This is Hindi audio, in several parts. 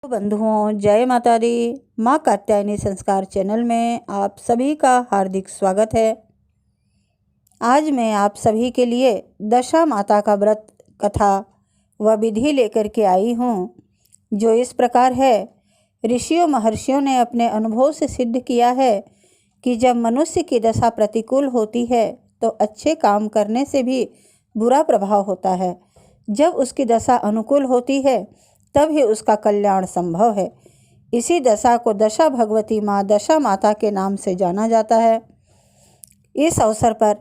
बंधुओं, जय माता दी। माँ कात्यायनी संस्कार चैनल में आप सभी का हार्दिक स्वागत है। आज मैं आप सभी के लिए दशा माता का व्रत कथा व विधि लेकर के आई हूँ, जो इस प्रकार है। ऋषियों महर्षियों ने अपने अनुभव से सिद्ध किया है कि जब मनुष्य की दशा प्रतिकूल होती है तो अच्छे काम करने से भी बुरा प्रभाव होता है। जब उसकी दशा अनुकूल होती है तब ही उसका कल्याण संभव है। इसी दशा को दशा भगवती माँ दशा माता के नाम से जाना जाता है। इस अवसर पर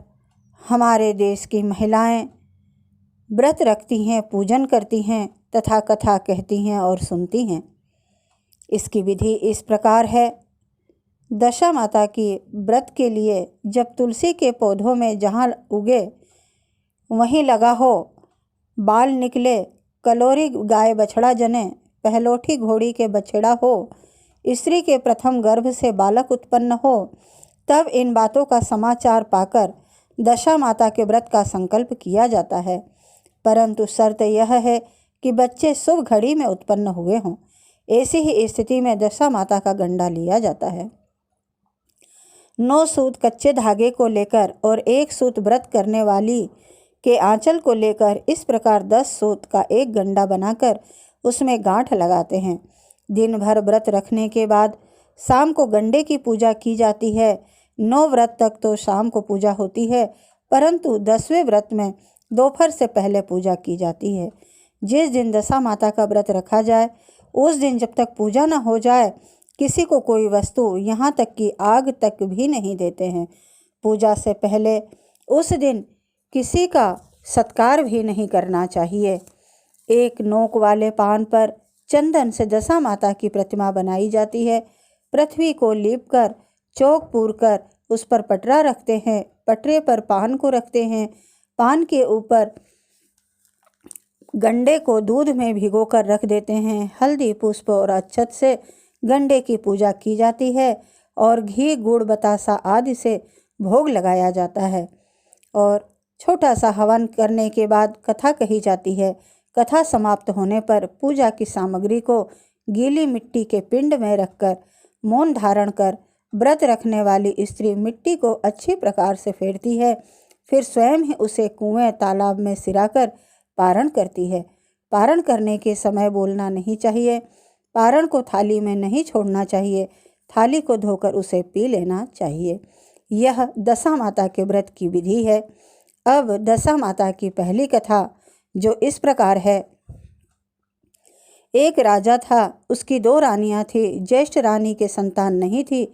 हमारे देश की महिलाएं व्रत रखती हैं, पूजन करती हैं तथा कथा कहती हैं और सुनती हैं। इसकी विधि इस प्रकार है। दशा माता की व्रत के लिए जब तुलसी के पौधों में जहाँ उगे वहीं लगा हो, बाल निकले, कलोरी गाय बछड़ा जने, पहलोठी घोड़ी के बछड़ा हो, स्त्री के प्रथम गर्भ से बालक उत्पन्न हो, तब इन बातों का समाचार पाकर दशा माता के व्रत का संकल्प किया जाता है। परंतु शर्त यह है कि बच्चे शुभ घड़ी में उत्पन्न हुए हों। ऐसी ही स्थिति में दशा माता का गंडा लिया जाता है। 9 सूत कच्चे धागे को लेकर और 1 सूत व्रत करने वाली के आंचल को लेकर इस प्रकार 10 सूत का एक गंडा बनाकर उसमें गांठ लगाते हैं। दिन भर व्रत रखने के बाद शाम को गंडे की पूजा की जाती है। 9 व्रत तक तो शाम को पूजा होती है, परंतु 10वें व्रत में दोपहर से पहले पूजा की जाती है। जिस दिन दशा माता का व्रत रखा जाए उस दिन जब तक पूजा न हो जाए किसी को कोई वस्तु, यहाँ तक कि आग तक भी नहीं देते हैं। पूजा से पहले उस दिन किसी का सत्कार भी नहीं करना चाहिए। एक नोक वाले पान पर चंदन से दशा माता की प्रतिमा बनाई जाती है। पृथ्वी को लीपकर चौक पूरकर उस पर पटरा रखते हैं। पटरे पर पान को रखते हैं। पान के ऊपर गंडे को दूध में भिगोकर रख देते हैं। हल्दी, पुष्प और अक्षत से गंडे की पूजा की जाती है और घी, गुड़, बतासा आदि से भोग लगाया जाता है और छोटा सा हवन करने के बाद कथा कही जाती है। कथा समाप्त होने पर पूजा की सामग्री को गीली मिट्टी के पिंड में रखकर मौन धारण कर व्रत रखने वाली स्त्री मिट्टी को अच्छी प्रकार से फेरती है। फिर स्वयं ही उसे कुएं, तालाब में सिराकर पारण करती है। पारण करने के समय बोलना नहीं चाहिए। पारण को थाली में नहीं छोड़ना चाहिए। थाली को धोकर उसे पी लेना चाहिए। यह दशा माता के व्रत की विधि है। अब दशा माता की पहली कथा, जो इस प्रकार है। एक राजा था, उसकी 2 रानियां थी। ज्येष्ठ रानी के संतान नहीं थी।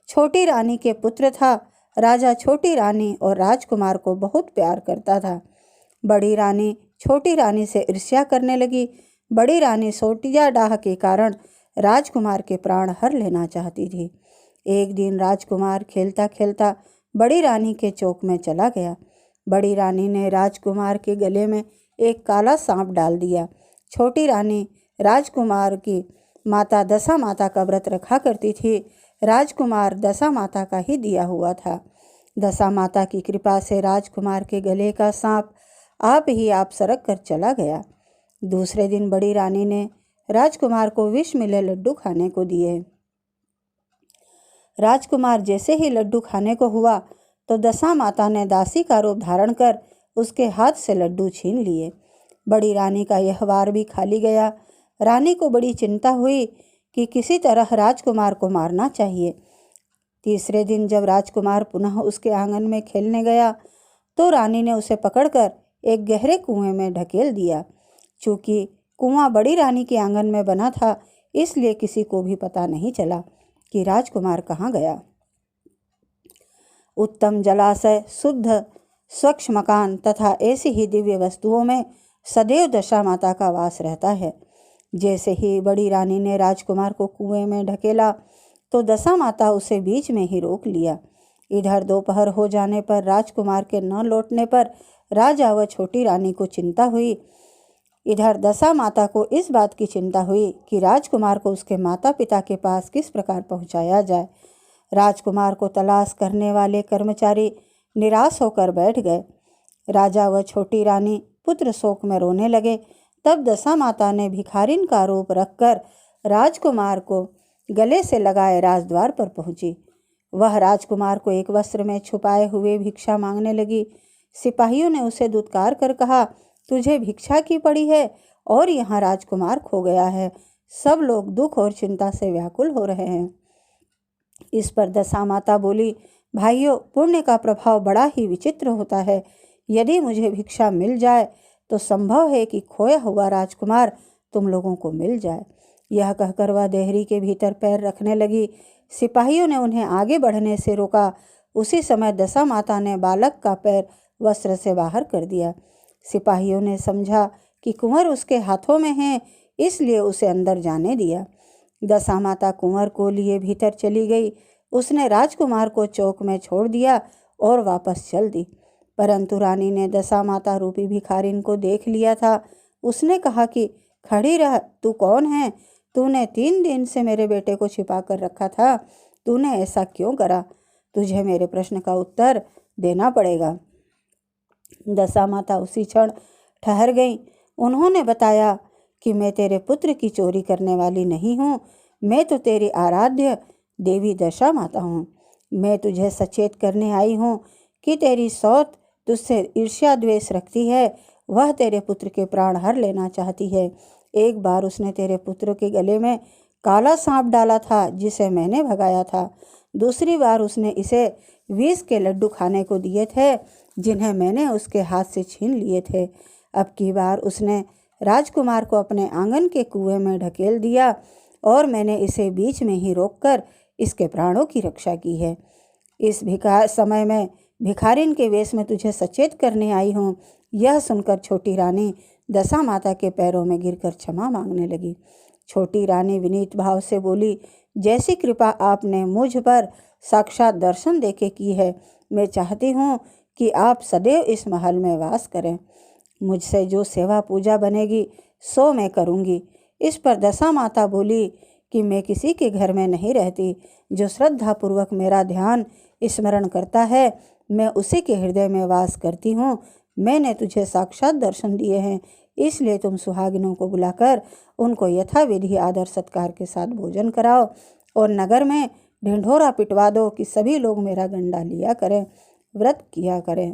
छोटी रानी के पुत्र था। राजा छोटी रानी और राजकुमार को बहुत प्यार करता था। बड़ी रानी छोटी रानी से ईर्ष्या करने लगी। बड़ी रानी सोटिया डाह के कारण राजकुमार के प्राण हर लेना चाहती थी। एक दिन राजकुमार खेलता खेलता बड़ी रानी के चौक में चला गया। बड़ी रानी ने राजकुमार के गले में एक काला सांप डाल दिया। छोटी रानी राजकुमार की माता दशा माता का व्रत रखा करती थी। राजकुमार दशा माता का ही दिया हुआ था। दशा माता की कृपा से राजकुमार के गले का सांप आप ही आप सरक कर चला गया। दूसरे दिन बड़ी रानी ने राजकुमार को विष मिले लड्डू खाने को दिए। राजकुमार जैसे ही लड्डू खाने को हुआ तो दशा माता ने दासी का रूप धारण कर उसके हाथ से लड्डू छीन लिए। बड़ी रानी का यह वार भी खाली गया। रानी को बड़ी चिंता हुई कि किसी तरह राजकुमार को मारना चाहिए। तीसरे दिन जब राजकुमार पुनः उसके आंगन में खेलने गया तो रानी ने उसे पकड़कर एक गहरे कुएं में ढकेल दिया। चूँकि कुआं बड़ी रानी के आंगन में बना था, इसलिए किसी को भी पता नहीं चला कि राजकुमार कहाँ गया। उत्तम जलाशय, शुद्ध स्वच्छ मकान तथा ऐसी ही दिव्य वस्तुओं में सदैव दशा माता का वास रहता है। जैसे ही बड़ी रानी ने राजकुमार को कुएं में ढकेला तो दशा माता उसे बीच में ही रोक लिया। इधर दोपहर हो जाने पर राजकुमार के न लौटने पर राजा व छोटी रानी को चिंता हुई। इधर दशा माता को इस बात की चिंता हुई कि राजकुमार को उसके माता पिता के पास किस प्रकार पहुंचाया जाए। राजकुमार को तलाश करने वाले कर्मचारी निराश होकर बैठ गए। राजा व छोटी रानी पुत्र शोक में रोने लगे। तब दशा माता ने भिखारिन का रूप रखकर राजकुमार को गले से लगाए राजद्वार पर पहुंची। वह राजकुमार को एक वस्त्र में छुपाए हुए भिक्षा मांगने लगी। सिपाहियों ने उसे दुत्कार कर कहा, तुझे भिक्षा की पड़ी है और यहाँ राजकुमार खो गया है। सब लोग दुख और चिंता से व्याकुल हो रहे हैं। इस पर दशा माता बोली, भाइयों, पुण्य का प्रभाव बड़ा ही विचित्र होता है। यदि मुझे भिक्षा मिल जाए तो संभव है कि खोया हुआ राजकुमार तुम लोगों को मिल जाए। यह कहकर वह देहरी के भीतर पैर रखने लगी। सिपाहियों ने उन्हें आगे बढ़ने से रोका। उसी समय दशा माता ने बालक का पैर वस्त्र से बाहर कर दिया। सिपाहियों ने समझा कि कुंवर उसके हाथों में है, इसलिए उसे अंदर जाने दिया। दशा माता कुंवर को लिए भीतर चली गई। उसने राजकुमार को चौक में छोड़ दिया और वापस चल दी। परंतु रानी ने दशा माता रूपी भिखारिन को देख लिया था। उसने कहा कि खड़ी रह, तू कौन है? तूने 3 दिन से मेरे बेटे को छिपा कर रखा था। तूने ऐसा क्यों करा? तुझे मेरे प्रश्न का उत्तर देना पड़ेगा। दशा माता उसी क्षण ठहर गईं। उन्होंने बताया कि मैं तेरे पुत्र की चोरी करने वाली नहीं हूँ। मैं तो तेरी आराध्य देवी दशा माता हूँ। मैं तुझे सचेत करने आई हूँ कि तेरी सौत तुझसे ईर्ष्या द्वेष रखती है। वह तेरे पुत्र के प्राण हर लेना चाहती है। एक बार उसने तेरे पुत्र के गले में काला सांप डाला था, जिसे मैंने भगाया था। दूसरी बार उसने इसे विष के लड्डू खाने को दिए थे, जिन्हें मैंने उसके हाथ से छीन लिए थे। अब की बार उसने राजकुमार को अपने आंगन के कुएं में ढकेल दिया और मैंने इसे बीच में ही रोककर इसके प्राणों की रक्षा की है। इस समय में भिखारिन के वेश में तुझे सचेत करने आई हूँ। यह सुनकर छोटी रानी दशा माता के पैरों में गिरकर क्षमा मांगने लगी। छोटी रानी विनीत भाव से बोली, जैसी कृपा आपने मुझ पर साक्षात दर्शन देके की है, मैं चाहती हूँ कि आप सदैव इस महल में वास करें। मुझसे जो सेवा पूजा बनेगी सो मैं करूँगी। इस पर दशा माता बोली कि मैं किसी के घर में नहीं रहती। जो श्रद्धापूर्वक मेरा ध्यान स्मरण करता है, मैं उसी के हृदय में वास करती हूँ। मैंने तुझे साक्षात दर्शन दिए हैं, इसलिए तुम सुहागिनों को बुलाकर उनको यथाविधि आदर सत्कार के साथ भोजन कराओ और नगर में ढिंढोरा पिटवा दो कि सभी लोग मेरा गंडा लिया करें, व्रत किया करें।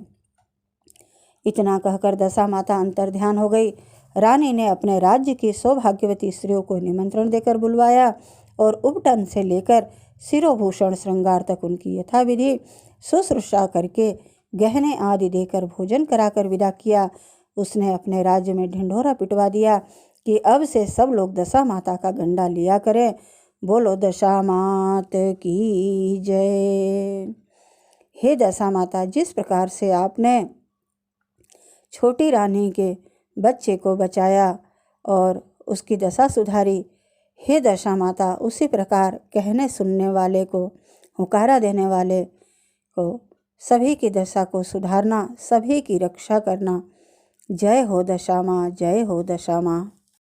इतना कहकर दशा माता अंतर्ध्यान हो गई। रानी ने अपने राज्य की सौभाग्यवती स्त्रियों को निमंत्रण देकर बुलवाया और उपटन से लेकर शिरोभूषण श्रृंगार तक उनकी यथाविधि शुश्रूषा करके गहने आदि देकर भोजन कराकर विदा किया। उसने अपने राज्य में ढिंढोरा पिटवा दिया कि अब से सब लोग दशा माता का गंडा लिया करें। बोलो दशा मात की जय। हे दशा माता, जिस प्रकार से आपने छोटी रानी के बच्चे को बचाया और उसकी दशा सुधारी, हे दशा माता, उसी प्रकार कहने सुनने वाले को, हुकारा देने वाले को, सभी की दशा को सुधारना, सभी की रक्षा करना। जय हो दशा माँ, जय हो दशा माँ।